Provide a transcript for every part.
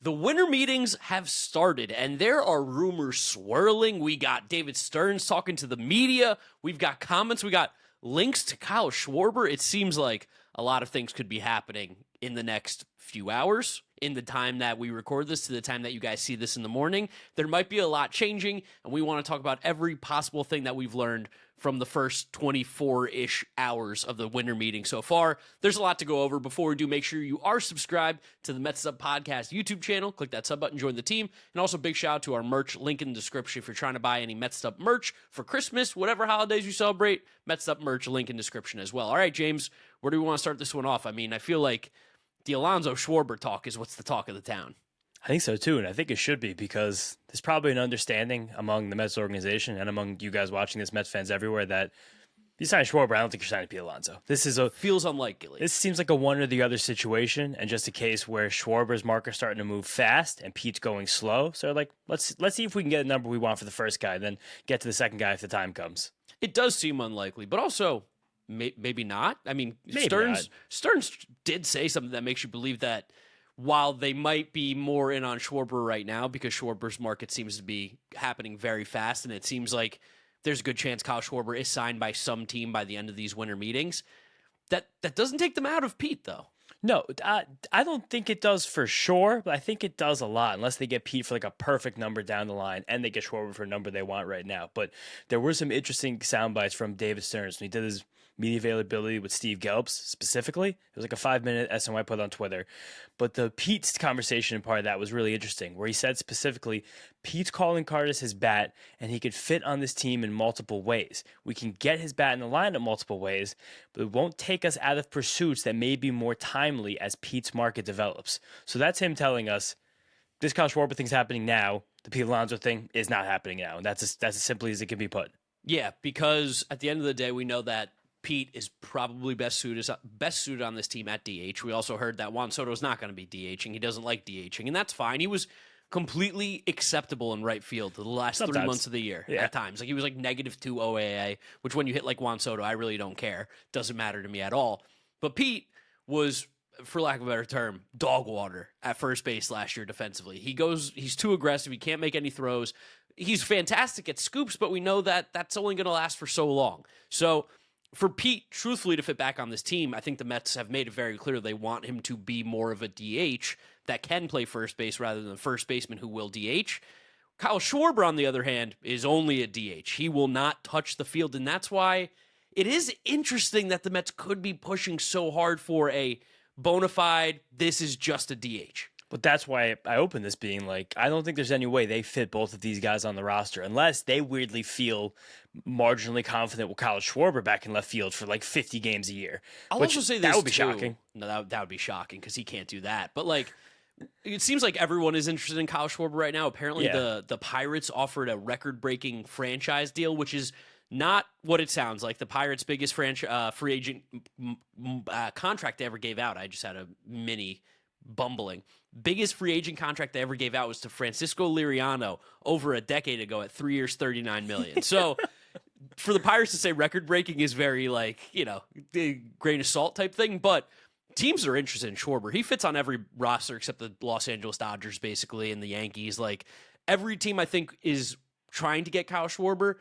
The winter meetings have started, and there are rumors swirling. We got David Stearns talking to the media. We've got comments. We got links to Kyle Schwarber. It seems like a lot of things could be happening in the next few hours, in the time that we record this to the time that you guys see this in the morning. There might be a lot changing, and we want to talk about every possible thing that we've learned from the first 24-ish hours of the winter meeting so far. There's a lot to go over. Before we do, make sure you are subscribed to the Mets'd Podcast YouTube channel. Click that sub button, join the team. And also big shout out to our merch, link in the description if you're trying to buy any Mets'd merch for Christmas, whatever holidays you celebrate. Mets'd merch, link in description as well. All right, James, where do we want to start this one off? I mean, I feel like the Alonso Schwarber talk is what's the talk of the town. I think so too, and I think it should be because there's probably an understanding among the Mets organization and among you guys watching this, Mets fans everywhere, that if you sign Schwarber, I don't think you're signing Pete Alonso. Feels unlikely. This seems like a one or the other situation, and just a case where Schwarber's market's starting to move fast and Pete's going slow. So like, let's see if we can get a number we want for the first guy, then get to the second guy if the time comes. It does seem unlikely, but also maybe not. I mean, Stearns did say something that makes you believe that while they might be more in on Schwarber right now because Schwarber's market seems to be happening very fast, and it seems like there's a good chance Kyle Schwarber is signed by some team by the end of these winter meetings, that doesn't take them out of Pete, though. No, I don't think it does for sure, but I think it does a lot, unless they get Pete for like a perfect number down the line and they get Schwarber for a number they want right now. But there were some interesting sound bites from David Stearns when he did his media availability with Steve Gelbs specifically. It was like a 5-minute SNY put on Twitter. But the Pete's conversation part of that was really interesting, where he said specifically, Pete's calling card is his bat, and he could fit on this team in multiple ways. We can get his bat in the lineup multiple ways, but it won't take us out of pursuits that may be more timely as Pete's market develops. So that's him telling us, this Kyle Schwarber thing's happening now, the Pete Alonso thing is not happening now. And that's as simply as it can be put. Yeah, because at the end of the day, we know that Pete is probably best suited on this team at DH. We also heard that Juan Soto is not going to be DHing. He doesn't like DHing, and that's fine. He was completely acceptable in right field the last 3 months of the year at times. Like he was like -2 OAA, which when you hit like Juan Soto, I really don't care. Doesn't matter to me at all. But Pete was, for lack of a better term, dog water at first base last year defensively. He's too aggressive. He can't make any throws. He's fantastic at scoops, but we know that that's only going to last for so long. So for Pete, truthfully, to fit back on this team, I think the Mets have made it very clear they want him to be more of a DH that can play first base rather than a first baseman who will DH. Kyle Schwarber, on the other hand, is only a DH. He will not touch the field, and that's why it is interesting that the Mets could be pushing so hard for a bona fide, this is just a DH. But that's why I opened this being like, I don't think there's any way they fit both of these guys on the roster unless they weirdly feel marginally confident with Kyle Schwarber back in left field for like 50 games a year. I'll also say this, that would be too. shocking. No, that would be shocking because he can't do that. But like, it seems like everyone is interested in Kyle Schwarber right now. Apparently, the Pirates offered a record-breaking franchise deal, which is not what it sounds like. The Pirates' biggest free agent contract they ever gave out. I just had a mini bumbling. Biggest free agent contract they ever gave out was to Francisco Liriano over a decade ago at 3 years, $39 million. So for the Pirates to say record breaking is very like, grain of salt type thing, but teams are interested in Schwarber. He fits on every roster except the Los Angeles Dodgers, basically, and the Yankees. Like every team I think is trying to get Kyle Schwarber.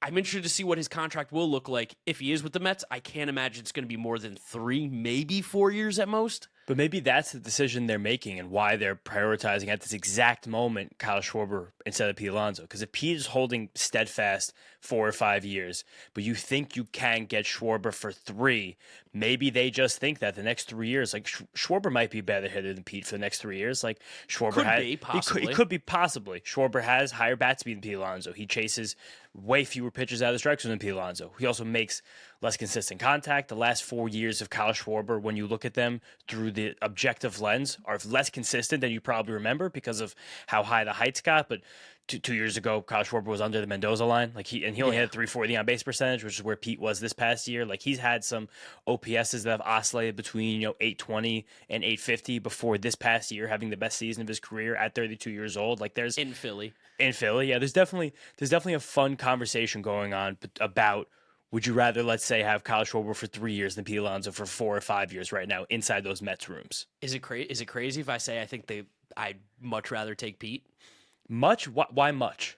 I'm interested to see what his contract will look like if he is with the Mets. I can't imagine it's going to be more than 3, maybe 4 years at most. But maybe that's the decision they're making and why they're prioritizing at this exact moment Kyle Schwarber instead of Pete Alonso. Because if Pete is holding steadfast 4 or 5 years, but you think you can get Schwarber for 3, maybe they just think that the next 3 years, like Schwarber might be a better hitter than Pete for the next 3 years. Like Schwarber possibly. He could be possibly. Schwarber has higher bat speed than Pete Alonso. He chases way fewer pitches out of the strike zone than Pete Alonso. He also makes less consistent contact. The last 4 years of Kyle Schwarber, when you look at them through the objective lens, are less consistent than you probably remember because of how high the heights got. But 2 years ago, Kyle Schwarber was under the Mendoza line. Like he only had 340 on base percentage, which is where Pete was this past year. Like he's had some OPSs that have oscillated between 820 and 850 before this past year having the best season of his career at 32 years old. Like there's in Philly, yeah. There's definitely a fun conversation going on about, would you rather, let's say, have Kyle Schwarber for 3 years than Pete Alonso for 4 or 5 years right now inside those Mets rooms? Is it crazy if I say I think I'd much rather take Pete. Much? Why much?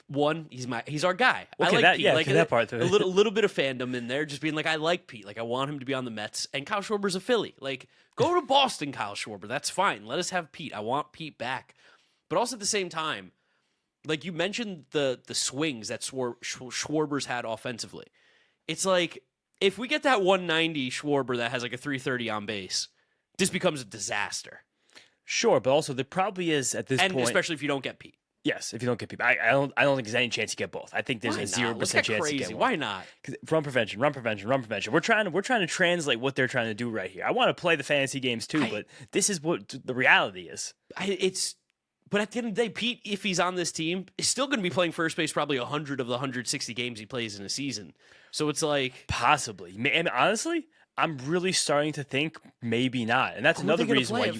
One, he's our guy. Okay, I like Pete. Like that part. a little bit of fandom in there, just being like, I like Pete. Like I want him to be on the Mets. And Kyle Schwarber's a Philly. Like go to Boston, Kyle Schwarber. That's fine. Let us have Pete. I want Pete back. But also at the same time, like you mentioned the swings that Schwarber's had offensively. It's like if we get that 190 Schwarber that has like a 330 on base, this becomes a disaster. Sure, but also there probably is at this point, and especially if you don't get Pete. Yes, if you don't get people, I don't think there's any chance you get both. I think there's a 0% chance you get one. Why not? Run prevention. We're trying to translate what they're trying to do right here. I want to play the fantasy games too, but this is what the reality is. But at the end of the day, Pete, if he's on this team, is still going to be playing first base probably 100 of the 160 games he plays in a season. So it's like possibly, and honestly, I'm really starting to think maybe not, and that's another reason why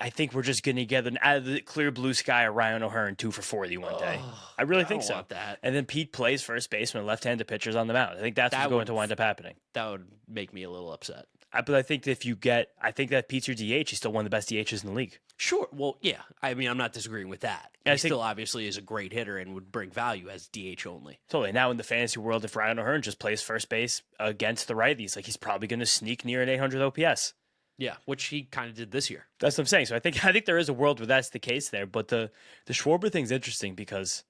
I think we're just going to get an out of the clear blue sky a Ryan O'Hearn 2 for 40 one day. I really think so. Want that. And then Pete plays first base when left-handed pitcher's on the mound. I think that's what's going to wind up happening. That would make me a little upset. But I think that I think that Pete's your DH. He's still one of the best DHs in the league. Sure. Well, yeah. I mean, I'm not disagreeing with that. He still obviously is a great hitter and would bring value as DH only. Totally. Now in the fantasy world, if Ryan O'Hearn just plays first base against the righties, like he's probably going to sneak near an 800 OPS. Yeah, which he kind of did this year. That's what I'm saying. So I think there is a world where that's the case there. But the Schwarber thing's interesting because,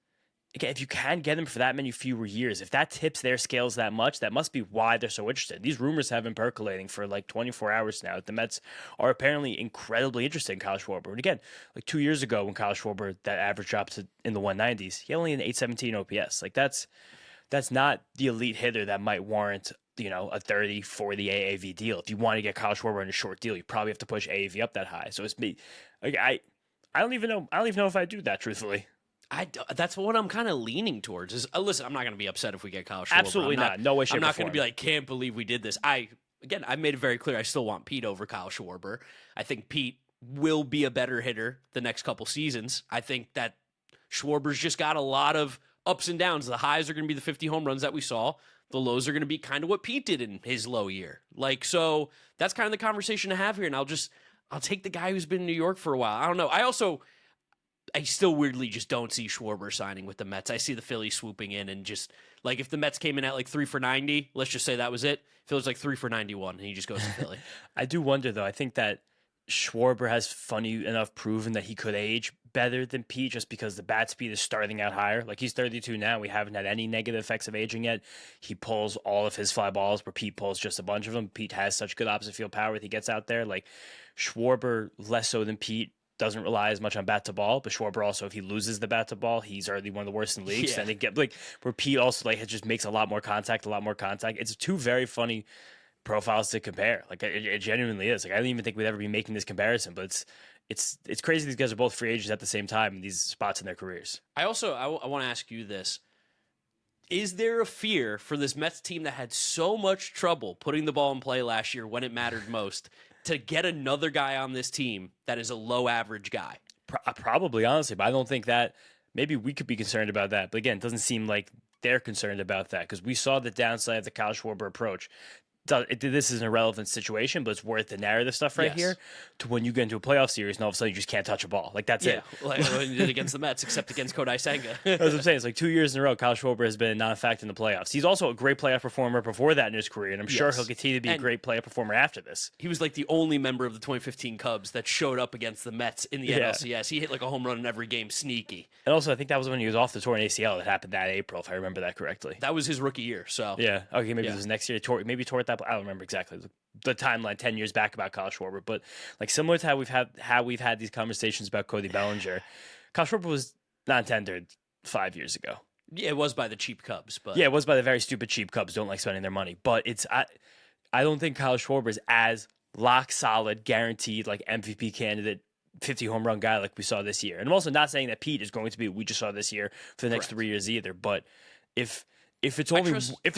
again, if you can get him for that many fewer years, if that tips their scales that much, that must be why they're so interested. These rumors have been percolating for like 24 hours now. The Mets are apparently incredibly interested in Kyle Schwarber. And again, like 2 years ago when Kyle Schwarber, that average dropped in the 190s, he had only an 817 OPS. Like that's not the elite hitter that might warrant, a 30, 40 AAV deal. If you want to get Kyle Schwarber in a short deal, you probably have to push AAV up that high. So it's me. Like I don't even know if I do that, truthfully. That's what I'm kind of leaning towards. Is listen, I'm not going to be upset if we get Kyle Schwarber. Absolutely not. No way, shape, or form. I'm not going to be like, can't believe we did this. I made it very clear. I still want Pete over Kyle Schwarber. I think Pete will be a better hitter the next couple seasons. I think that Schwarber's just got a lot of ups and downs. The highs are going to be the 50 home runs that we saw. The lows are going to be kind of what Pete did in his low year. Like, so that's kind of the conversation to have here. And I'll take the guy who's been in New York for a while. I don't know. I still weirdly just don't see Schwarber signing with the Mets. I see the Phillies swooping in and just like if the Mets came in at like 3 for 90, let's just say that was it. Phillies like 3 for 91 and he just goes to Philly. I do wonder though. I think that Schwarber has funny enough proven that he could age better than Pete just because the bat speed is starting out higher. Like he's 32 now. We haven't had any negative effects of aging yet. He pulls all of his fly balls where Pete pulls just a bunch of them. Pete has such good opposite field power that he gets out there. Like Schwarber less so than Pete. Doesn't rely as much on bat to ball, but Schwarber also, if he loses the bat to ball, he's already one of the worst in the league. Yeah. And they get like where Pete also like just makes a lot more contact. It's two very funny profiles to compare. Like it genuinely is. Like I don't even think we'd ever be making this comparison, but it's crazy. These guys are both free agents at the same time in these spots in their careers. I want to ask you this: is there a fear for this Mets team that had so much trouble putting the ball in play last year when it mattered most? To get another guy on this team that is a low average guy? Probably, honestly, but I don't think that maybe we could be concerned about that. But again, it doesn't seem like they're concerned about that because we saw the downside of the Kyle Schwarber approach. This is an irrelevant situation, but it's worth the narrative stuff right here to when you get into a playoff series and all of a sudden you just can't touch a ball. Like, that's it. Like when you did against the Mets, except against Kodai Senga. That's what I'm saying. It's like 2 years in a row, Kyle Schwarber has been a non-fact in the playoffs. He's also a great playoff performer before that in his career, and I'm sure he'll continue to be a great playoff performer after this. He was like the only member of the 2015 Cubs that showed up against the Mets in the NLCS. He hit like a home run in every game, sneaky. And also, I think that was when he was off the torn ACL. That happened that April, if I remember that correctly. That was his rookie year, so. Yeah. Okay, maybe it was next year. Maybe tore it that. I don't remember exactly the timeline 10 years back about Kyle Schwarber, but like similar to how we've had these conversations about Cody Bellinger, Kyle Schwarber was non-tendered 5 years ago. Yeah, it was by the cheap Cubs, but yeah, it was by the very stupid cheap Cubs. Don't like spending their money, but I don't think Kyle Schwarber is as lock solid, guaranteed like MVP candidate. 50 home run guy like we saw this year. And I'm also not saying that Pete is going to be what we just saw this year for the next 3 years either, but if it's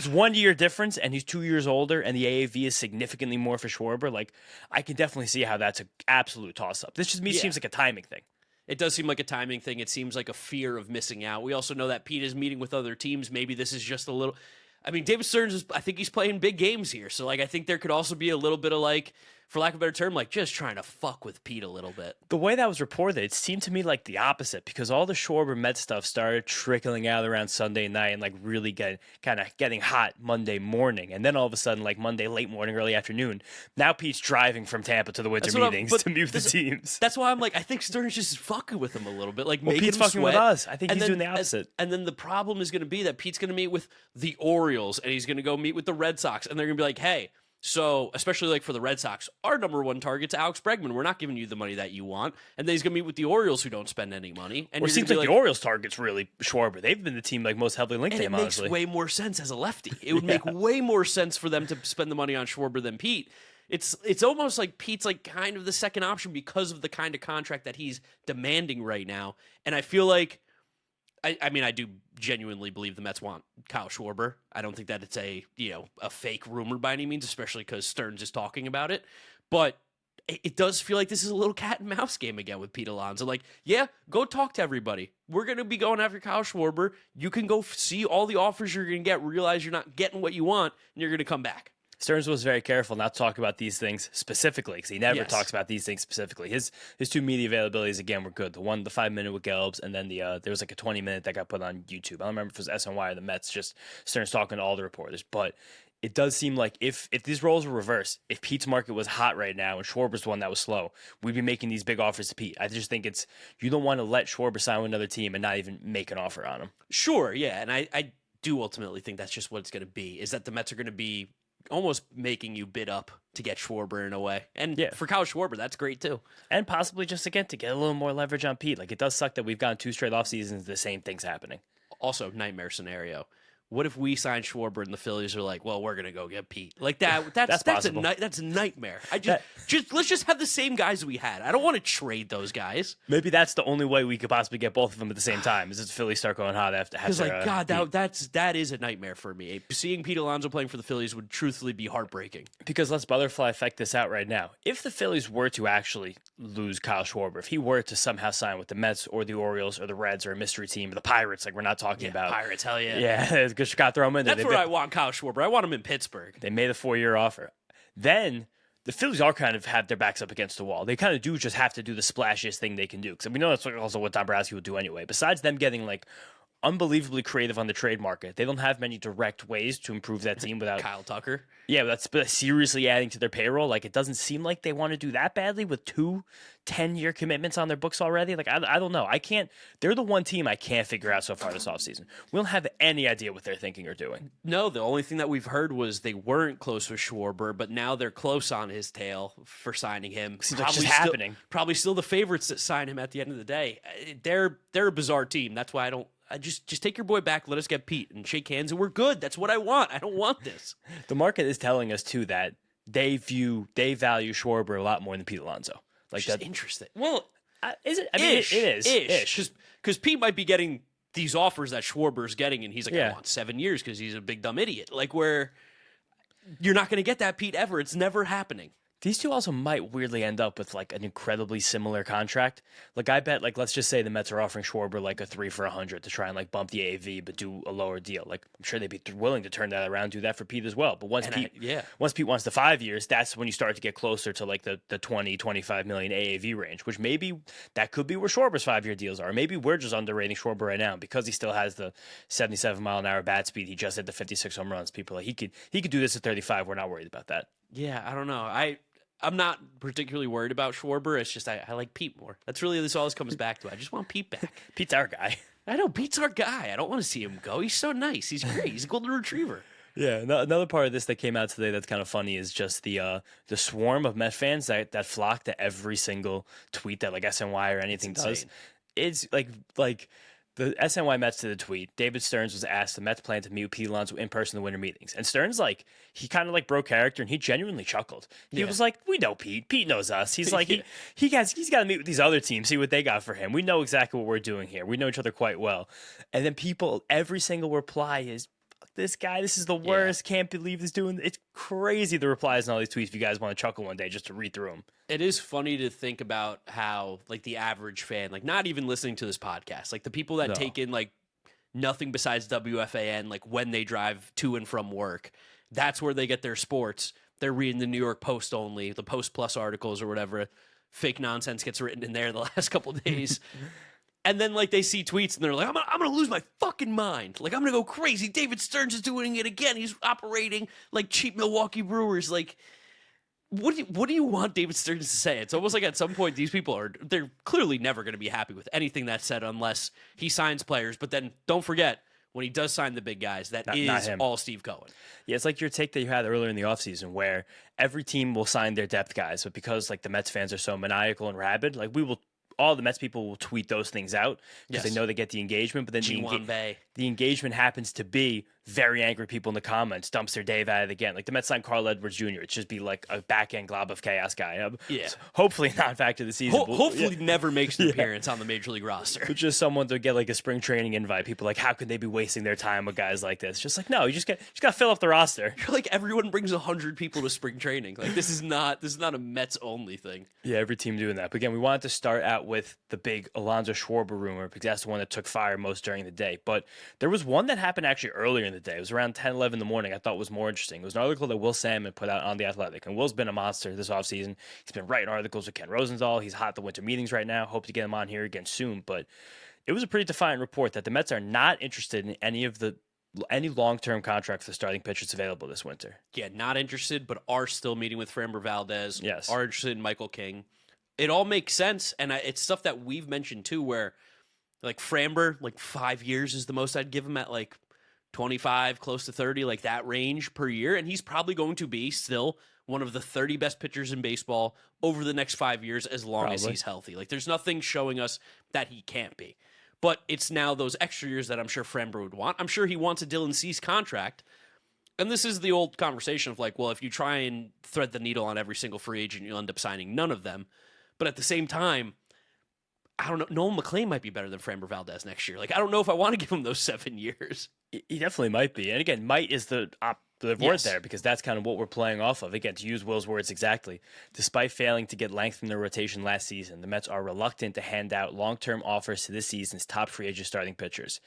1 year difference and he's 2 years older and the AAV is significantly more for Schwarber, like I can definitely see how that's an absolute toss up. This just seems like a timing thing. It does seem like a timing thing. It seems like a fear of missing out. We also know that Pete is meeting with other teams. Maybe this is just a little. I mean, David Stearns I think he's playing big games here. So like I think there could also be a little bit of like for lack of a better term, like just trying to fuck with Pete a little bit. The way that was reported, it seemed to me like the opposite, because all the Schwarber Mets stuff started trickling out around Sunday night and like really getting hot Monday morning. And then all of a sudden, like Monday late morning, early afternoon, now Pete's driving from Tampa to the winter meetings to meet the teams. That's why I'm like, I think Stearns just fucking with him a little bit. Like making Pete's him fucking sweat. with us. I think he's doing the opposite. And then the problem is going to be that Pete's going to meet with the Orioles and he's going to go meet with the Red Sox. And they're going to be like, hey, so, especially like for the Red Sox, our number one target's Alex Bregman. We're not giving you the money that you want. And then he's going to meet with the Orioles who don't spend any money. And it seems like the Orioles target's really Schwarber. They've been the team like most heavily linked to him, honestly. It makes way more sense as a lefty. It would make way more sense for them to spend the money on Schwarber than Pete. It's almost like Pete's like kind of the second option because of the kind of contract that he's demanding right now. And I feel like, I mean, I do genuinely believe the Mets want Kyle Schwarber. I don't think that it's a fake rumor by any means, especially because Stearns is talking about it. But it does feel like this is a little cat and mouse game again with Pete Alonso. Like, yeah, go talk to everybody. We're going to be going after Kyle Schwarber. You can go see all the offers you're going to get, realize you're not getting what you want, and you're going to come back. Stearns was very careful not to talk about these things specifically, because he never talks about these things specifically. His two media availabilities, again, were good. The 5-minute with Gelbs, and then there was like a 20-minute that got put on YouTube. I don't remember if it was SNY or the Mets, just Stearns talking to all the reporters. But it does seem like if these roles were reversed, if Pete's market was hot right now and Schwarber's the one that was slow, we'd be making these big offers to Pete. I just think you don't want to let Schwarber sign with another team and not even make an offer on him. Sure, yeah, and I do ultimately think that's just what it's going to be, is that the Mets are going to be almost making you bid up to get Schwarber in a way. And for Kyle Schwarber, that's great too. And possibly just, again, to get a little more leverage on Pete. Like, it does suck that we've gotten 2 straight off seasons, the same thing's happening. Also, nightmare scenario. What if we sign Schwarber and the Phillies are like, well, we're going to go get Pete? Like that's a nightmare. Let's just have the same guys we had. I don't want to trade those guys. Maybe that's the only way we could possibly get both of them at the same time, is if the Phillies start going hot after. Because that is a nightmare for me. Seeing Pete Alonso playing for the Phillies would truthfully be heartbreaking. Because let's butterfly effect this out right now. If the Phillies were to actually lose Kyle Schwarber, if he were to somehow sign with the Mets or the Orioles or the Reds or a mystery team or the Pirates, like we're not talking about Pirates, hell yeah. Yeah, just got to throw him in there. That's where I want Kyle Schwarber. I want him in Pittsburgh. They made a 4-year offer. Then the Phillies are kind of have their backs up against the wall. They kind of do just have to do the splashiest thing they can do. Because we know that's also what Dombrowski would do anyway. Besides them getting like unbelievably creative on the trade market, they don't have many direct ways to improve that team without Kyle Tucker. Yeah, that's seriously adding to their payroll. Like, it doesn't seem like they want to do that badly with 2 10-year commitments on their books already. Like, I don't know. They're the one team I can't figure out so far this offseason. We don't have any idea what they're thinking or doing. No, the only thing that we've heard was they weren't close with Schwarber, but now they're close on his tail for signing him. Seems like it's just happening. Probably still the favorites that sign him at the end of the day. They're a bizarre team. That's why I just take your boy back, let us get Pete, and shake hands, and we're good. That's what I want. I don't want this. The market is telling us, too, that they value Schwarber a lot more than Pete Alonso. Like, that's interesting. Well, is it? I mean, it is. Ish. Because Pete might be getting these offers that Schwarber's getting, and he's like, I want 7 years because he's a big dumb idiot. Like, where you're not going to get that Pete ever. It's never happening. These two also might weirdly end up with like an incredibly similar contract. Like, I bet, like, let's just say the Mets are offering Schwarber like a 3 for $100 to try and like bump the AAV, but do a lower deal. Like, I'm sure they'd be willing to turn that around, do that for Pete as well. But once Pete wants the 5 years, that's when you start to get closer to like the 20, 25 million AAV range, which maybe that could be where Schwarber's 5-year deals are. Maybe we're just underrating Schwarber right now because he still has the 77-mile-an-hour bat speed. He just hit the 56 home runs. People are like, he could do this at 35. We're not worried about that. Yeah, I don't know. I'm not particularly worried about Schwarber. It's just I like Pete more. That's really all this comes back to. I just want Pete back. Pete's our guy. I know, Pete's our guy. I don't want to see him go. He's so nice. He's great. He's a golden retriever. Yeah, another part of this that came out today that's kind of funny is just the swarm of Met fans that flock to every single tweet that like SNY or anything does. It's like the SNY Mets to the tweet. David Stearns was asked the Mets plan to meet Pete Alonso in person in the winter meetings. And Stearns, like, he kind of like broke character and he genuinely chuckled. He was like, we know Pete. Pete knows us. He's like, he's got to meet with these other teams, see what they got for him. We know exactly what we're doing here. We know each other quite well. And then every single reply is, this guy, this is the worst. Can't believe he's doing. It's crazy the replies in all these tweets. If you guys want to chuckle one day just to read through them, it is funny to think about how like the average fan, like not even listening to this podcast, like the people that take in like nothing besides WFAN, like when they drive to and from work, that's where they get their sports. they're reading the New York Post only, the Post Plus articles or whatever. Fake nonsense gets written in there the last couple of days. And then, like, they see tweets and they're like, I'm gonna lose my fucking mind. Like, I'm gonna go crazy. David Stearns is doing it again. He's operating like cheap Milwaukee Brewers. Like, what do you want David Stearns to say? It's almost like at some point these people they're clearly never going to be happy with anything that's said unless he signs players. But then don't forget, when he does sign the big guys, that is all Steve Cohen. Yeah, it's like your take that you had earlier in the offseason where every team will sign their depth guys, but because like the Mets fans are so maniacal and rabid, like all the Mets people will tweet those things out because they know they get the engagement, but then the engagement happens to be very angry people in the comments, dumpster Dave at it again. Like the Mets signed Carl Edwards Jr. It should be like a back-end glob of chaos guy. Yeah. So hopefully not back to the season. Hopefully never makes an appearance on the Major League roster. But just someone to get like a spring training invite. People like, how could they be wasting their time with guys like this? Just like, no, you just got to fill up the roster. You're like everyone brings 100 people to spring training. Like this is not a Mets only thing. Yeah, every team doing that. But again, we wanted to start out with the big Alonso Schwarber rumor because that's the one that took fire most during the day. But there was one that happened actually earlier in the day. It was around 10, 11 in the morning. I thought was more interesting. It was an article that Will Salmon put out on The Athletic. And Will's been a monster this offseason. He's been writing articles with Ken Rosenthal. He's hot at the winter meetings right now. Hope to get him on here again soon. But it was a pretty defiant report that the Mets are not interested in any long-term contract for the starting pitchers available this winter. Yeah, not interested, but are still meeting with Framber Valdez. Yes. Are interested in Michael King. It all makes sense, and it's stuff that we've mentioned too, where like Framber, like 5 years is the most I'd give him at like 25, close to 30, like that range per year, and he's probably going to be still one of the 30 best pitchers in baseball over the next 5 years as long as he's healthy. Like there's nothing showing us that he can't be. But it's now those extra years that I'm sure Framber would want. I'm sure he wants a Dylan Cease contract. And this is the old conversation of like, well, if you try and thread the needle on every single free agent, you'll end up signing none of them. But at the same time, I don't know. Nolan McLean might be better than Framber Valdez next year. Like, I don't know if I want to give him those 7 years. He definitely might be. And again, might is the word there because that's kind of what we're playing off of. Again, to use Will's words exactly, despite failing to get length in their rotation last season, the Mets are reluctant to hand out long-term offers to this season's top free agent starting pitchers.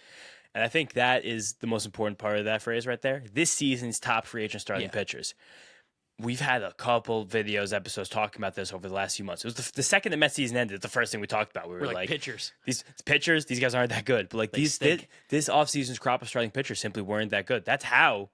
And I think that is the most important part of that phrase right there. This season's top free agent starting pitchers. We've had a couple episodes talking about this over the last few months. It was the second the Mets season ended, the first thing we talked about. We were like pitchers. These pitchers, these guys aren't that good. But like this offseason's crop of starting pitchers simply weren't that good. That's how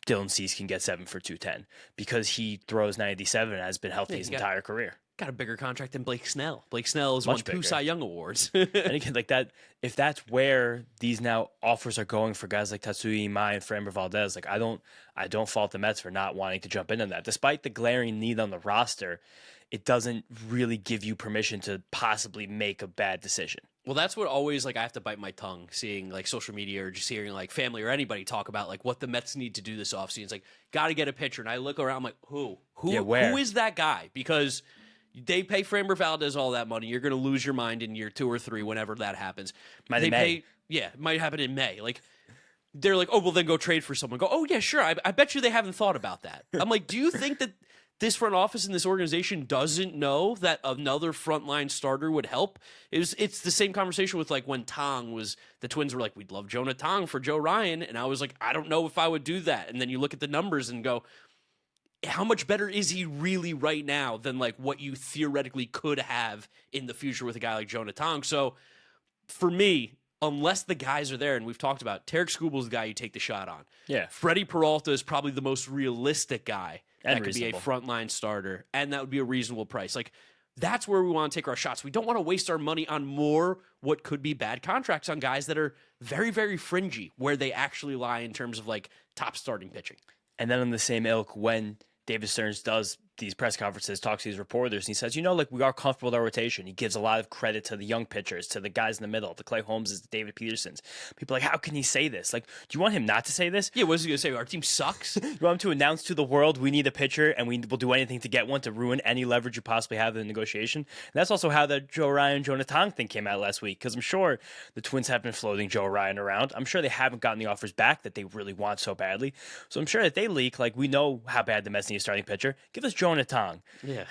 Dylan Cease can get 7 for 210 because he throws 97 and has been healthy his entire career. Got a bigger contract than Blake Snell. Blake Snell has won 2 Cy Young awards. And again, like that, if that's where these now offers are going for guys like Tatsuya Imai and Framber Valdez, like I don't fault the Mets for not wanting to jump into that. Despite the glaring need on the roster, it doesn't really give you permission to possibly make a bad decision. Well, that's what always like I have to bite my tongue seeing like social media or just hearing like family or anybody talk about like what the Mets need to do this offseason. It's like got to get a pitcher, and I look around I'm like who is that guy? Because they pay Framber Valdez all that money. You're going to lose your mind in year 2 or 3 whenever that happens. It might happen in May. Like they're like, oh, well, then go trade for someone. Go, oh yeah, sure. I bet you they haven't thought about that. I'm like, do you think that this front office and this organization doesn't know that another frontline starter would help? It's the same conversation with like when the Twins were like, we'd love Jonah Tong for Joe Ryan, and I was like, I don't know if I would do that. And then you look at the numbers and go, how much better is he really right now than like what you theoretically could have in the future with a guy like Jonah Tong? So for me, unless the guys are there, and we've talked about Tarek Skubal's the guy you take the shot on. Yeah. Freddie Peralta is probably the most realistic guy and that could be a frontline starter, and that would be a reasonable price. Like that's where we want to take our shots. We don't want to waste our money on more what could be bad contracts on guys that are very, very fringy where they actually lie in terms of like top starting pitching. And then on the same ilk, when David Stearns does these press conferences, talks to these reporters, and he says, like we are comfortable with our rotation. He gives a lot of credit to the young pitchers, to the guys in the middle, the Clay Holmeses, the David Petersons. People are like, how can he say this? Like, do you want him not to say this? Yeah, what is he going to say? Our team sucks? You want him to announce to the world we need a pitcher and we will do anything to get one to ruin any leverage you possibly have in the negotiation? And that's also how the Joe Ryan, Jonah Tong thing came out last week, because I'm sure the Twins have been floating Joe Ryan around. I'm sure they haven't gotten the offers back that they really want so badly. So I'm sure that they leak, like, we know how bad the Mets need a starting pitcher. Give us Jonah Tong. Yeah.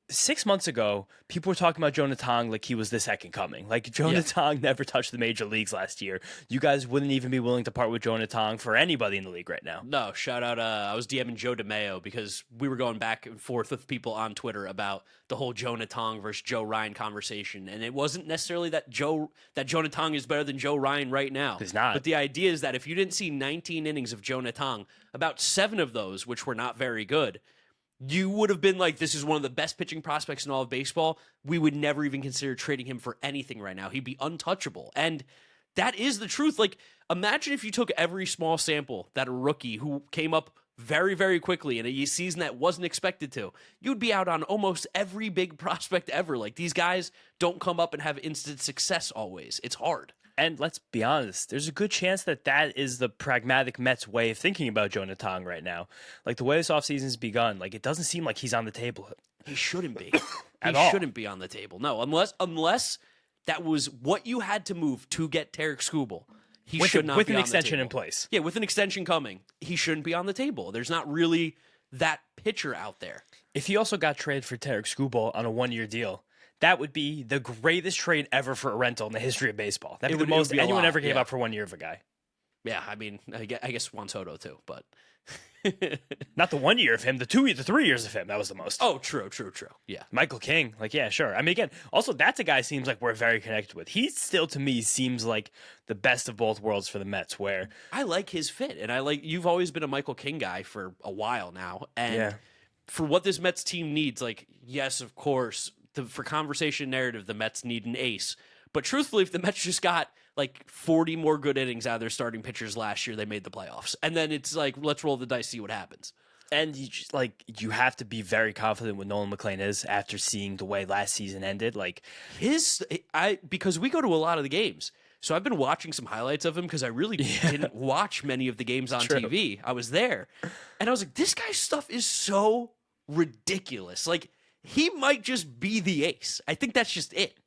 6 months ago, people were talking about Jonah Tong like he was the second coming. Like, Jonah Tong never touched the major leagues last year. You guys wouldn't even be willing to part with Jonah Tong for anybody in the league right now. No, shout out. I was DMing Joe DeMayo because we were going back and forth with people on Twitter about the whole Jonah Tong versus Joe Ryan conversation. And it wasn't necessarily that Jonah Tong is better than Joe Ryan right now. He's not. But the idea is that if you didn't see 19 innings of Jonah Tong, about 7 of those, which were not very good, you would have been like, this is one of the best pitching prospects in all of baseball. We would never even consider trading him for anything right now. He'd be untouchable. And that is the truth. Like, imagine if you took every small sample that a rookie who came up very, very quickly in a season that wasn't expected to, you'd be out on almost every big prospect ever. Like, these guys don't come up and have instant success always. It's hard. And let's be honest, there's a good chance that is the pragmatic Mets way of thinking about Jonah Tong right now. Like, the way this offseason's begun, like, it doesn't seem like he's on the table. He shouldn't be. He shouldn't be on the table. No, unless that was what you had to move to get Tarek Skubal. He should not be on the table. With an extension in place. Yeah, with an extension coming. He shouldn't be on the table. There's not really that pitcher out there. If he also got traded for Tarek Skubal on a 1-year deal, that would be the greatest trade ever for a rental in the history of baseball. That'd be the most anyone ever gave up for 1 year of a guy. Yeah, I mean, I guess Juan Soto too, but not the 1 year of him, the 3 years of him. That was the most. Oh, true. Yeah, Michael King, like, yeah, sure. I mean, again, also that's a guy seems like we're very connected with. He still, to me, seems like the best of both worlds for the Mets. Where I like his fit, and you've always been a Michael King guy for a while now, and for what this Mets team needs, like, yes, of course. For conversation narrative, the Mets need an ace. But truthfully, if the Mets just got like 40 more good innings out of their starting pitchers last year, they made the playoffs. And then it's like, let's roll the dice, see what happens. And you have to be very confident what Nolan McLean is after seeing the way last season ended. Like, because we go to a lot of the games. So I've been watching some highlights of him because I really didn't watch many of the games on TV. I was there. And I was like, this guy's stuff is so ridiculous. Like, he might just be the ace. I think that's just it.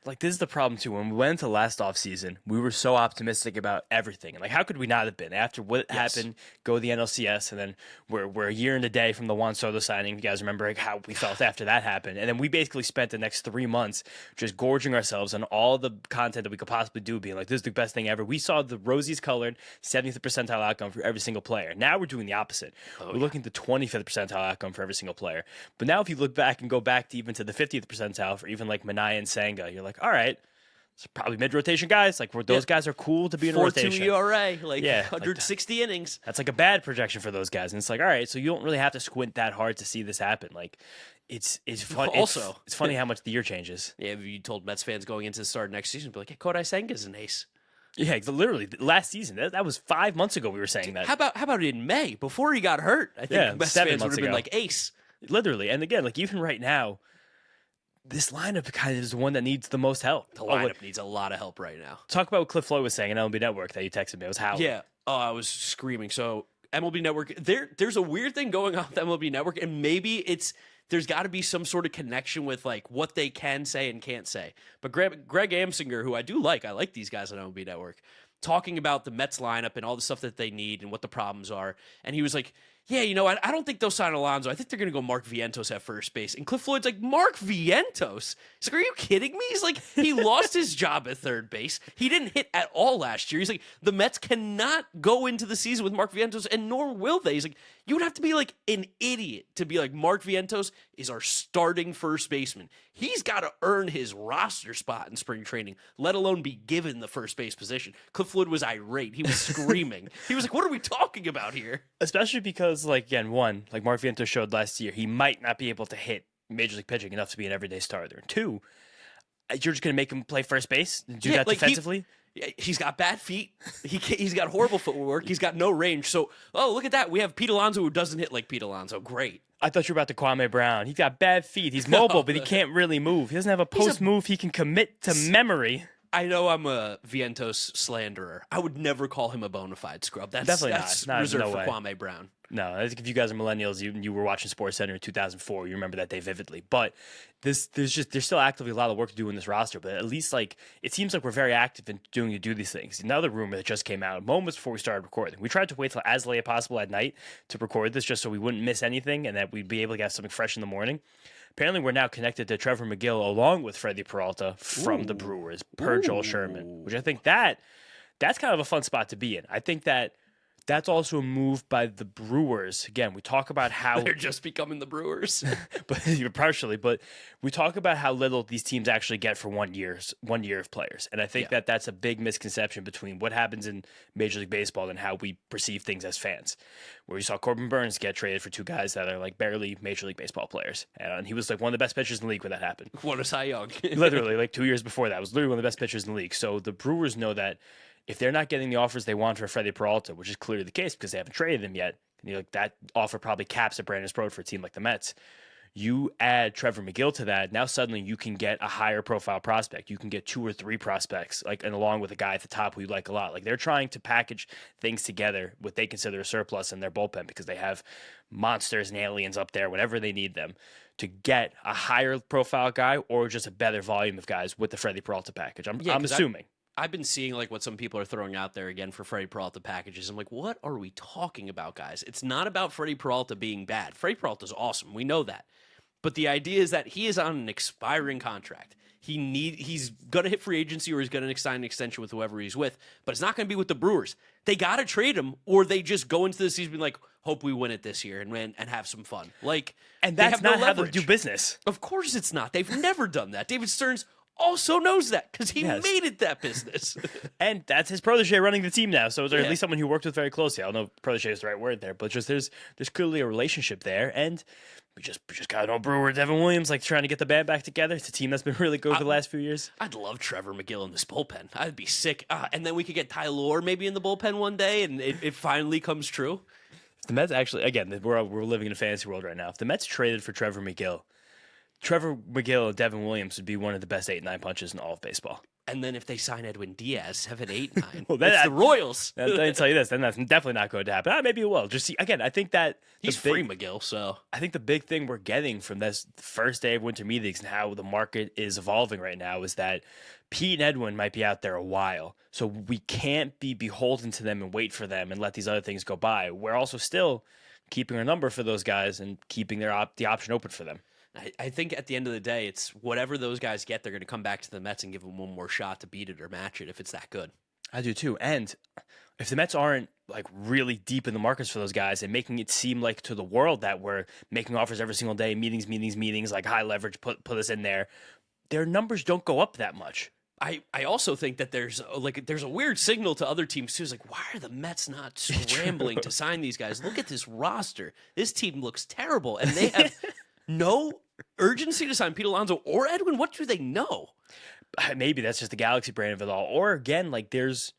Like, this is the problem, too. When we went into last offseason, we were so optimistic about everything. And, like, how could we not have been? After what happened, go to the NLCS, and then we're a year and a day from the Juan Soto signing. You guys remember like, how we felt after that happened. And then we basically spent the next 3 months just gorging ourselves on all the content that we could possibly do, being like, this is the best thing ever. We saw the rosiest colored 70th percentile outcome for every single player. Now we're doing the opposite. We're looking at the 25th percentile outcome for every single player. But now if you look back and go back to even to the 50th percentile for even like Minaya and Senga, you're like, all right, it's probably mid-rotation guys. Like, those guys are cool to be in rotation. 4.2 ERA, 160 like innings. That's like a bad projection for those guys. And it's like, all right, so you don't really have to squint that hard to see this happen. Like, it's fun. Also, it's funny how much the year changes. Yeah, if you told Mets fans going into the start of next season, be like, hey, Kodai Senga's an ace. Yeah, literally last season. That was 5 months ago we were saying that. How about in May before he got hurt? I think Mets fans would have been like ace. Literally, and again, like even right now, this lineup kind of is the one that needs the most help. The lineup needs a lot of help right now. Talk about what Cliff Floyd was saying in MLB Network that you texted me. It was howling. Yeah. Oh, I was screaming. So MLB Network, there's a weird thing going on with MLB Network, and maybe there's got to be some sort of connection with like what they can say and can't say. But Greg Amsinger, who I like these guys on MLB Network, talking about the Mets lineup and all the stuff that they need and what the problems are, and he was like, yeah, you know, I don't think they'll sign Alonso. I think they're going to go Mark Vientos at first base. And Cliff Floyd's like, Mark Vientos? He's like, are you kidding me? He's like, he lost his job at third base. He didn't hit at all last year. He's like, the Mets cannot go into the season with Mark Vientos, and nor will they. He's like, you would have to be like an idiot to be like, Mark Vientos is our starting first baseman. He's got to earn his roster spot in spring training, let alone be given the first base position. Cliff Floyd was irate. He was screaming. He was like, what are we talking about here? Especially because, like, again, one, like Mark Vientos showed last year, he might not be able to hit major league pitching enough to be an everyday starter. And two, you're just going to make him play first base and do that defensively? He's got bad feet. He's got horrible footwork. He's got no range. So, look at that. We have Pete Alonso who doesn't hit like Pete Alonso. Great. I thought you were about to Kwame Brown. He's got bad feet. He's mobile, but he can't really move. He doesn't have a post move he can commit to memory. I know I'm a Vientos slanderer. I would never call him a bona fide scrub. That's definitely not reserved no for way. Kwame Brown. No, I think if you guys are millennials, you were watching SportsCenter in 2004. You remember that day vividly. But there's still actively a lot of work to do in this roster. But at least like it seems like we're very active in do these things. Another rumor that just came out moments before we started recording. We tried to wait till as late as possible at night to record this, just so we wouldn't miss anything and that we'd be able to have something fresh in the morning. Apparently, we're now connected to Trevor McGill along with Freddie Peralta from the Brewers per Joel Sherman, which I think that's kind of a fun spot to be in. I think that's also a move by the Brewers. Again, we talk about how They're just becoming the Brewers. but partially, but we talk about how little these teams actually get for 1 year of players. And I think that's a big misconception between what happens in Major League Baseball and how we perceive things as fans. Where you saw Corbin Burns get traded for two guys that are like barely Major League Baseball players. And he was like one of the best pitchers in the league when that happened. What a Cy Young. Literally, like 2 years before that, was literally one of the best pitchers in the league. So the Brewers know that if they're not getting the offers they want for Freddie Peralta, which is clearly the case because they haven't traded him yet, and like that offer probably caps at Brandon Sproat for a team like the Mets. You add Trevor McGill to that, now suddenly you can get a higher profile prospect. You can get 2 or 3 prospects, and along with a guy at the top who you like a lot. Like they're trying to package things together, what they consider a surplus in their bullpen because they have monsters and aliens up there whenever they need them to get a higher profile guy or just a better volume of guys with the Freddie Peralta package. I'm assuming. I've been seeing like what some people are throwing out there again for Freddie Peralta packages. I'm like, what are we talking about, guys? It's not about Freddie Peralta being bad. Freddie Peralta is awesome. We know that. But the idea is that he is on an expiring contract. He's going to hit free agency or he's going to sign an extension with whoever he's with, but it's not going to be with the Brewers. They got to trade him or they just go into the season like, hope we win it this year and have some fun. Like, and that's not how they do business. Of course it's not. They've never done that. David Stearns also knows that because he made it that business. And that's his protege running the team now. So at least someone who worked with very closely. I don't know if protege is the right word there, but just there's clearly a relationship there. And we just got no Brewer, Devin Williams, like trying to get the band back together. It's a team that's been really good for the last few years. I'd love Trevor McGill in this bullpen. I'd be sick. And then we could get Tyler maybe in the bullpen one day and it finally comes true. If the Mets actually, again, we're living in a fantasy world right now. If the Mets traded for Trevor McGill and Devin Williams would be one of the best 8-9 punches in all of baseball. And then if they sign Edwin Díaz, 7, 8, 9, well, that's the Royals. Let me tell you this, then that's definitely not going to happen. Maybe it will. Just see, again, I think that he's free McGill, so I think the big thing we're getting from this first day of winter meetings and how the market is evolving right now is that Pete and Edwin might be out there a while. So we can't be beholden to them and wait for them and let these other things go by. We're also still keeping our number for those guys and keeping the option open for them. I think at the end of the day, it's whatever those guys get, they're going to come back to the Mets and give them one more shot to beat it or match it if it's that good. I do too. And if the Mets aren't like really deep in the markets for those guys and making it seem like to the world that we're making offers every single day, meetings, like high leverage, put us in there, their numbers don't go up that much. I also think that there's a weird signal to other teams too. It's like, why are the Mets not scrambling to sign these guys? Look at this roster. This team looks terrible, and they have no urgency to sign Pete Alonso or Edwin. What do they know? Maybe that's just the Galaxy brand of it all. Or again, like there's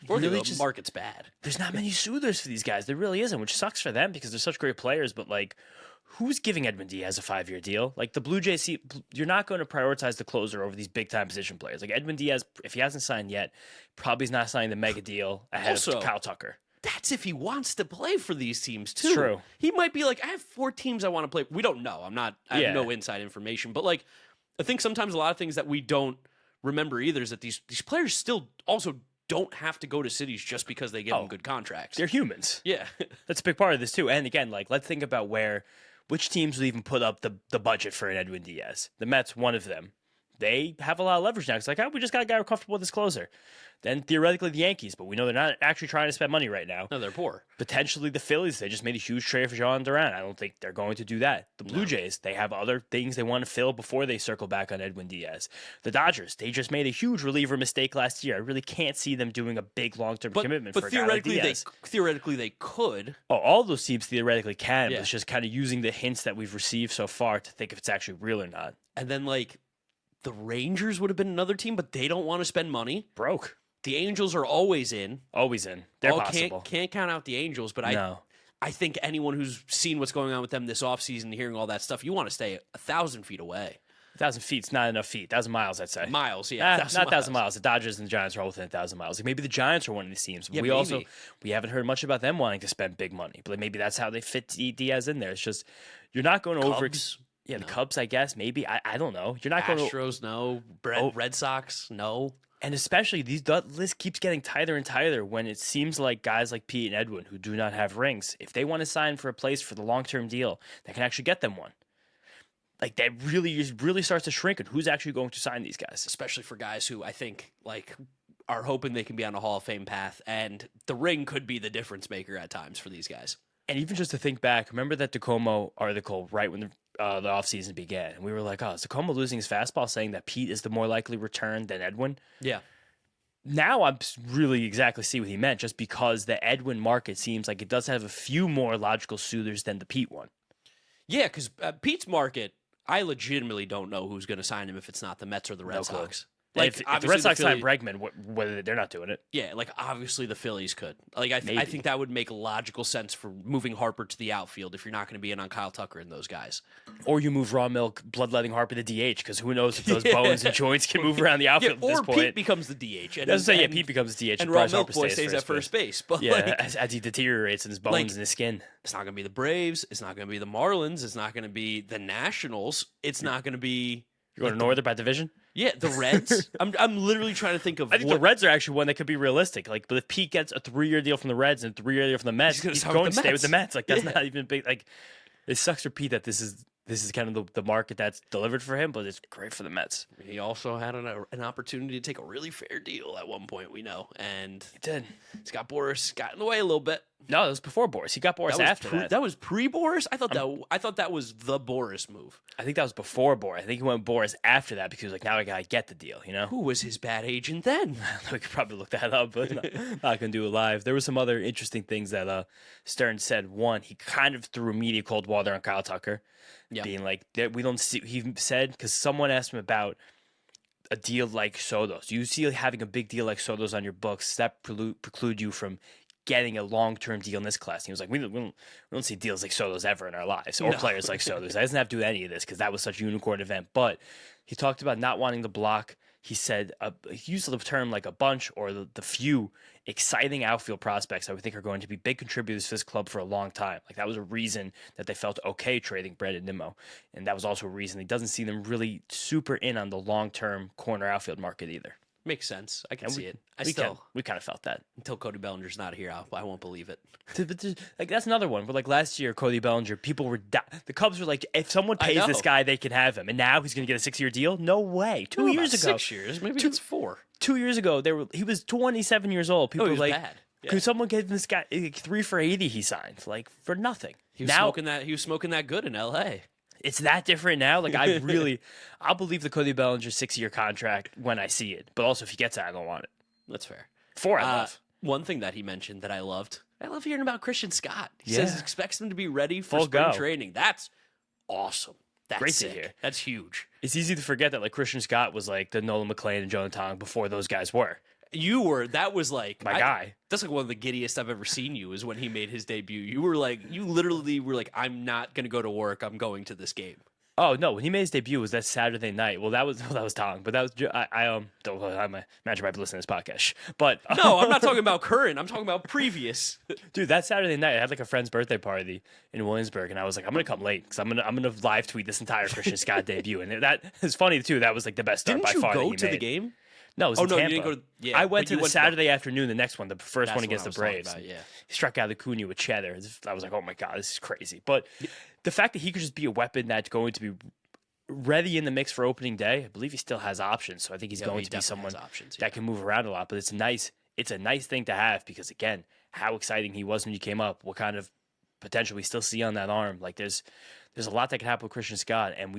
really the market's bad. There's not many suitors for these guys. There really isn't, which sucks for them because they're such great players. But like, who's giving Edwin Díaz a 5-year deal? Like the Blue Jays, you're not going to prioritize the closer over these big time position players. Like Edwin Díaz, if he hasn't signed yet, probably is not signing the mega deal ahead of Kyle Tucker. That's if he wants to play for these teams too. True. He might be like, I have 4 teams I want to play. We don't know. I have no inside information. But like, I think sometimes a lot of things that we don't remember either is that these players still also don't have to go to cities just because they give them good contracts. They're humans. Yeah. That's a big part of this too. And again, like let's think about which teams would even put up the budget for an Edwin Díaz. The Mets, one of them. They have a lot of leverage now. It's like, we just got a guy we're comfortable with this closer. Then theoretically the Yankees, but we know they're not actually trying to spend money right now. No, they're poor. Potentially the Phillies, they just made a huge trade for John Duran. I don't think they're going to do that. The Blue Jays, they have other things they want to fill before they circle back on Edwin Díaz. The Dodgers, they just made a huge reliever mistake last year. I really can't see them doing a big long-term commitment for a guy like Díaz. Theoretically they could. Oh, all those teams theoretically can, but it's just kind of using the hints that we've received so far to think if it's actually real or not. And then like the Rangers would have been another team, but they don't want to spend money. Broke. The Angels are always in. Always in. They're possible. Can't count out the Angels, but I think anyone who's seen what's going on with them this offseason, hearing all that stuff, you want to stay 1,000 feet away. 1,000 feet's not enough feet. 1,000 miles, I'd say. Miles, yeah. Not 1,000 miles. The Dodgers and the Giants are all within 1,000 miles. Like maybe the Giants are one of these teams. Yeah, we haven't heard much about them wanting to spend big money, but maybe that's how they fit Diaz in there. It's just you're not going over. Yeah, the Cubs, I guess, maybe. I don't know. You're not going to Astros, no. Red Sox, no. And especially the list keeps getting tighter and tighter when it seems like guys like Pete and Edwin who do not have rings, if they want to sign for a place for the long-term deal, that can actually get them one. like that really starts to shrink. And who's actually going to sign these guys? Especially for guys who I think like are hoping they can be on a Hall of Fame path, and the ring could be the difference maker at times for these guys. And even just to think back, remember that DeComo article right when the offseason began? And we were like, oh, is DeComo losing his fastball, saying that Pete is the more likely return than Edwin? Yeah. Now I'm really exactly see what he meant, just because the Edwin market seems like it does have a few more logical suitors than the Pete one. Yeah, because Pete's market, I legitimately don't know who's going to sign him if it's not the Mets or the Red Sox. Like, if the Red Sox sign Bregman, whether they're not doing it. Yeah, like obviously the Phillies could. Like I think that would make logical sense for moving Harper to the outfield if you're not going to be in on Kyle Tucker and those guys. Or you move Raw Milk, bloodletting Harper to DH, because who knows if those bones and joints can move around the outfield at this point. Or Pete becomes the DH. Pete becomes DH. And Raw Milk Boy stays at first base. But as he deteriorates in his bones and his skin. It's not going to be the Braves. It's not going to be the Marlins. It's not going to be the Nationals. It's not going to be... You're going to Northern by division? Yeah, the Reds. I'm literally trying to think of. I think the Reds are actually one that could be realistic. Like, but if Pete gets a 3-year deal from the Reds and a 3-year deal from the Mets, he's going to stay with the Mets. Like, that's not even big. Like, it sucks for Pete that this is kind of the market that's delivered for him, but it's great for the Mets. He also had an opportunity to take a really fair deal at one point, we know, and he did. Scott Boras got in the way a little bit. No, it was before Boras. He got Boras after that. That was pre-Boras? I thought that was the Boras move. I think that was before Boras. I think he went Boras after that because he was like, now I gotta get the deal, you know? Who was his bad agent then? We could probably look that up, but not gonna do it live. There were some other interesting things that Stern said. One, he kind of threw immediate cold water on Kyle Tucker, being like, we don't see. He said, because someone asked him about a deal like Soto's. Do you see having a big deal like Soto's on your books that preclude you from getting a long-term deal in this class? And he was like, we don't see deals like Soto's ever in our lives, or players like Soto's. He doesn't have to do any of this because that was such a unicorn event. But he talked about not wanting to block. He said, he used the term like a bunch or the few exciting outfield prospects I would think are going to be big contributors to this club for a long time. Like, that was a reason that they felt okay trading Brandon Nimmo. And that was also a reason he doesn't see them really super in on the long-term corner outfield market either. Makes sense. I can see it. We kind of felt that until Cody Bellinger's not here. I won't believe it. Like, that's another one. But like last year, Cody Bellinger, people were the Cubs were like, if someone pays this guy, they can have him. And now he's going to get a 6-year deal. No way. 2 years ago, 6 years, maybe it's 4. 2 years ago, he was 27 years old. People were like, bad. Yeah. Could someone give this guy 3 for $80? He signed like for nothing. He was smoking that good in L.A. It's that different now. Like, I'll believe the Cody Bellinger 6-year contract when I see it. But also, if he gets it, I don't want it. That's fair. 4, I love. One thing that he mentioned that I loved, I love hearing about Christian Scott. He says he expects him to be ready for spring training. That's awesome. That's great sick. to hear. That's huge. It's easy to forget that like Christian Scott was like the Nolan McLean and Jonah Tong before those guys were. That was like my guy. That's like one of the giddiest I've ever seen you is when he made his debut. You literally were like, I'm not going to go to work. I'm going to this game. Oh no! When he made his debut, was that Saturday night? Well, that was Tong, but that was I imagine might be listening to this podcast. But no, I'm not talking about current. I'm talking about previous. Dude, that Saturday night, I had like a friend's birthday party in Williamsburg, and I was like, I'm gonna come late because I'm gonna live tweet this entire Christian Scott debut, and that is funny too. That was like the best start by far. Didn't you go to the game? No, it was in Tampa. You didn't go to, yeah, I went to the Saturday afternoon, the next one, the first one against the Braves. About, yeah. He struck out Acuna with cheddar. I was like, oh my God, this is crazy. But the fact that he could just be a weapon that's going to be ready in the mix for opening day, I believe he still has options. So I think he's going to be someone that can move around a lot. But it's a nice thing to have because, again, how exciting he was when you came up, what kind of potential we still see on that arm. Like there's a lot that can happen with Christian Scott, and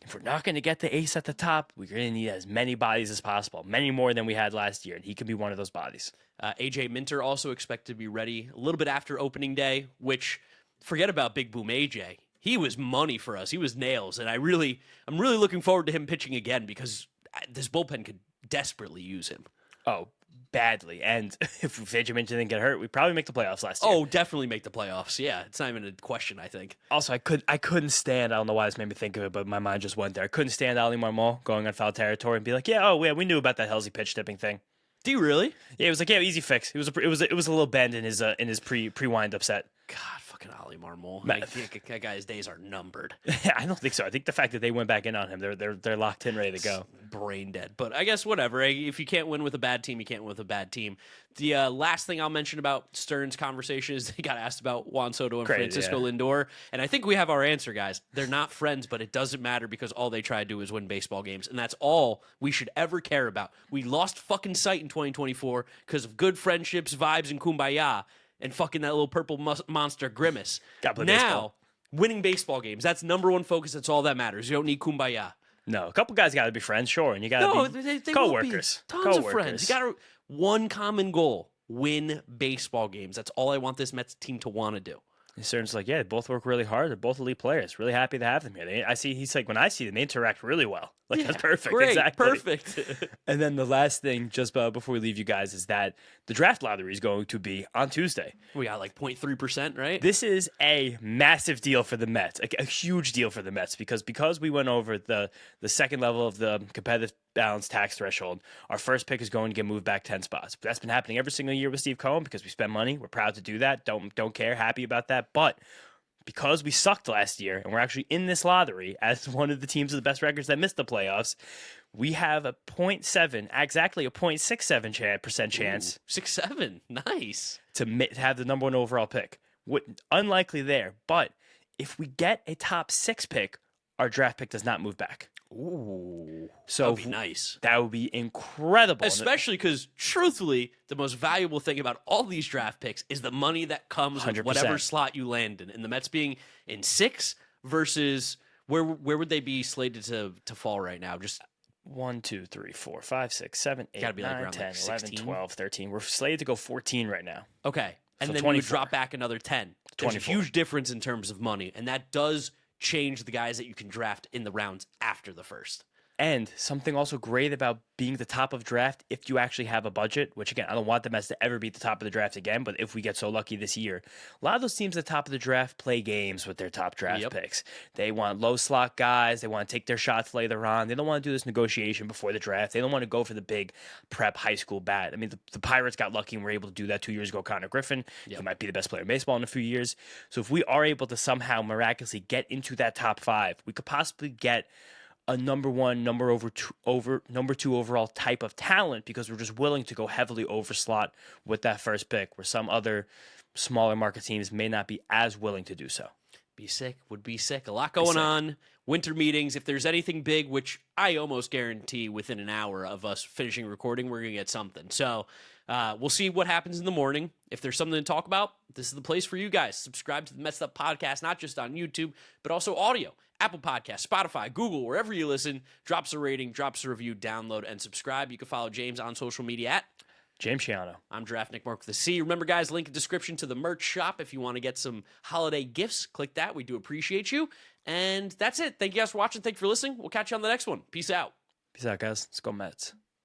if we're not going to get the ace at the top, we're going to need as many bodies as possible, many more than we had last year, and he could be one of those bodies. AJ Minter also expected to be ready a little bit after opening day, which, forget about Big Boom AJ. He was money for us. He was nails, and I'm really looking forward to him pitching again because this bullpen could desperately use him. Oh, badly. And if AJ Minter didn't get hurt, we'd probably make the playoffs last year. Oh, definitely make the playoffs. Yeah, it's not even a question, I think. Also, I couldn't stand, I don't know why this made me think of it, but my mind just went there. I couldn't stand Ali Marmol going on foul territory and be like, we knew about that Halsey pitch tipping thing. Do you really? Yeah, it was like, easy fix. It was a little bend in his pre-wind up set. God, fucking fucking Ali Marmol. Ma- I think that guy's days are numbered. I don't think so. I think the fact that they went back in on him, they're locked in, ready to go. Brain dead. But I guess whatever. If you can't win with a bad team, you can't win with a bad team. The last thing I'll mention about Stern's conversation is they got asked about Juan Soto and Francisco Lindor. And I think we have our answer, guys. They're not friends, but it doesn't matter because all they try to do is win baseball games. And that's all we should ever care about. We lost fucking sight in 2024 because of good friendships, vibes, and kumbaya. And fucking that little purple monster Grimace. Now, baseball. Winning baseball games. That's number one focus. That's all that matters. You don't need kumbaya. No, a couple guys got to be friends, sure, and you got to be coworkers. Tons of friends. You got to one common goal: win baseball games. That's all I want this Mets team to want to do. Stern's like, yeah, they both work really hard. They're both elite players. Really happy to have them here. He's like, when I see them, they interact really well. Like, yeah, that's perfect. Great, exactly. Perfect. And then the last thing, just before we leave you guys, is that the draft lottery is going to be on Tuesday. We got like 0.3%, right? This is a massive deal for the Mets, a huge deal for the Mets, because we went over the second level of the competitive balance tax threshold. Our first pick is going to get moved back 10 spots. That's been happening every single year with Steve Cohen because we spend money. We're proud to do that. Don't care. Happy about that. But because we sucked last year and we're actually in this lottery as one of the teams with the best records that missed the playoffs, we have a 0.7, exactly a 0.67% chance. 6-7, nice. To have the number one overall pick. Unlikely there, but if we get a top 6 pick, our draft pick does not move back. Ooh, so that would be nice. That would be incredible. Especially because, truthfully, the most valuable thing about all these draft picks is the money that comes 100%. with whatever slot you land in. And the Mets being in 6 versus where would they be slated to fall right now? Just 1, 2, 3, 4, 5, 6, 7, 8, gotta be 9, like 10, like 11, 12, 13. We're slated to go 14 right now. Okay. And So then 24. you would drop back another 10. There's a 24. huge difference in terms of money. And that does change the guys that you can draft in the rounds after the first. And something also great about being the top of draft, if you actually have a budget, which again, I don't want the Mets to ever be at the top of the draft again, but if we get so lucky this year, a lot of those teams at the top of the draft play games with their top draft picks. They want low slot guys. They want to take their shots later on. They don't want to do this negotiation before the draft. They don't want to go for the big prep high school bat. I mean, the Pirates got lucky and were able to do that 2 years ago. Connor Griffin, he might be the best player in baseball in a few years. So if we are able to somehow miraculously get into that top 5, we could possibly get a number 1, number 2 overall type of talent because we're just willing to go heavily over slot with that first pick, where some other smaller market teams may not be as willing to do so. Would be sick. A lot going on. Winter meetings. If there's anything big, which I almost guarantee within an hour of us finishing recording, we're going to get something. So we'll see what happens in the morning. If there's something to talk about, this is the place for you guys. Subscribe to the Mets'd podcast, not just on YouTube, but also audio. Apple Podcasts, Spotify, Google, wherever you listen. Drops a rating, drops a review, download, and subscribe. You can follow James on social media at James Shiano. I'm Draftnik Mark with a C. Remember, guys, link in description to the merch shop. If you want to get some holiday gifts, click that. We do appreciate you. And that's it. Thank you guys for watching. Thank you for listening. We'll catch you on the next one. Peace out. Peace out, guys. Let's go Mets.